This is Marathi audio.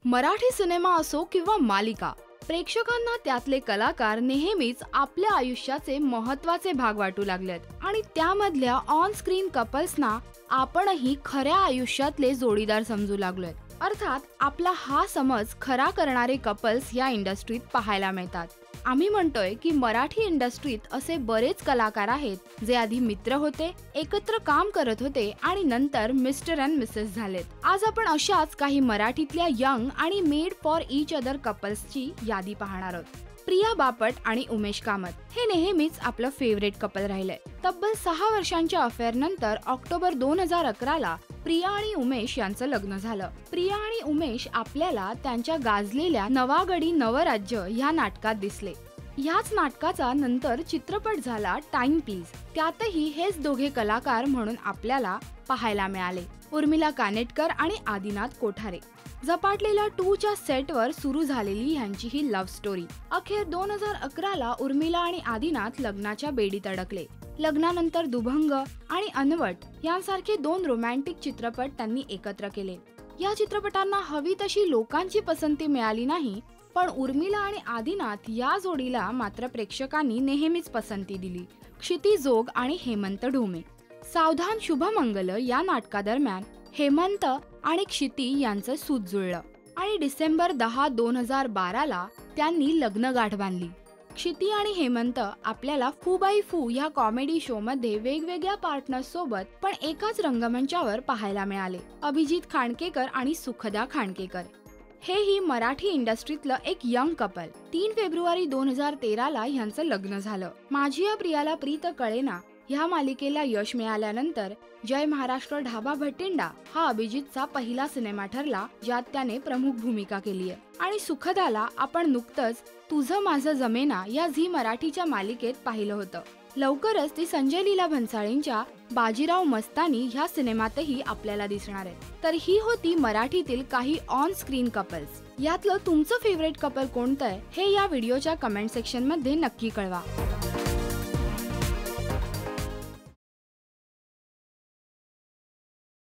मराठी सिनेमा असो किंवा मालिका, प्रेक्षकांना त्यातले कलाकार नेहमीच आपल्या आयुष्याचे महत्त्वाचे भाग वाटू लागलेत आणि त्यामधल्या ऑन स्क्रीन कपल्सना आपणही खऱ्या आयुष्यातले जोडीदार समजू लागलोय। अर्थात आपला हा समज खरा करणारे कपल्स या इंडस्ट्रीत पाहायला मिळतात। आम्ही म्हणतोय की मराठी इंडस्ट्रीत असे बरेच कलाकार आहेत जे आधी मित्र होते, एकत्र काम करत होते आणि नंतर मिस्टर अँड मिसेस झालेत। आज आपण अशाच काही मराठीतल्या यंग आणि मेड फॉर ईच अदर कपल्सची यादी पाहणार आहोत। प्रिया बापट आणि उमेश कामत हे नेहमीच आपलं फेवरेट कपल राहिले। तब्बल 6 वर्षांच्या अफेअर नंतर ऑक्टोबर 2011 ला प्रिया आणि उमेश यांचं लग्न झालं। प्रिया आणि उमेश आपल्याला त्यांच्या गाजलेल्या नवागडी नवराज्य ह्या नाटकात दिसले। ह्याच नाटकाचा नंतर चित्रपट झाला टाइम प्लीज, त्यातही हेच दोघे कलाकार म्हणून आपल्याला पाहायला मिळाले। उर्मिला कानेटकर आणि आदिनाथ कोठारे। झपाटलेल्या 2 च्या सेटवर सुरू झालेली ह्यांची ही लव्ह स्टोरी अखेर 2011 ला उर्मिला आणि आदिनाथ लग्नाच्या बेडीत अडकले। लग्नानंतर दुभंग आणि अनवट यांसारखे 2 रोमॅन्टिक चित्रपट त्यांनी एकत्र केले। या चित्रपटांना हवी तशी लोकांची पसंती मिळाली नाही, पण उर्मिला आणि आदिनाथ या जोडीला मात्र प्रेक्षकांनी नेहमीच पसंती दिली। क्षिती जोग आणि हेमंत ढोमे। सावधान शुभमंगल या नाटकादरम्यान हेमंत आणि क्षिती यांचं सूत जुळलं आणि डिसेंबर 10, 2012 ला त्यांनी लग्नगाठ बांधली। क्षिती आणि हेमंत आपल्याला फू बाई फू या कॉमेडी शो मध्ये वेगवेगळ्या पार्टनर्स सोबत पण एकाच रंगमंचावर पाहायला मिळाले। अभिजित खांडकेकर आणि सुखदा खांडकेकर हे ही मराठी इंडस्ट्रीतलं एक यंग कपल। 3 फेब्रुवारी 2013 ला ह्यांचं लग्न झालं। माझी या प्रियाला प्रीत कळेना ह्या मालिकेला यश मिळाल्यानंतर जय महाराष्ट्र ढाबा भटिंडा हा अभिजितचा पहिला सिनेमा ठरला, ज्यात त्याने प्रमुख भूमिका केली आहे। आणि सुखदाला आपण नुकतंच तुझं माझं जमेना या झी मराठीच्या मालिकेत पाहिलं होतं। लवकरच ती संजय लीला भन्साळींच्या बाजीराव मस्तानी ह्या सिनेमातही आपल्याला दिसणार आहे। तर ही होती मराठीतील काही ऑन स्क्रीन कपल्स। यातलं तुमचं फेवरेट कपल कोणतं आहे हे या व्हिडिओच्या कमेंट सेक्शन मध्ये नक्की कळवा।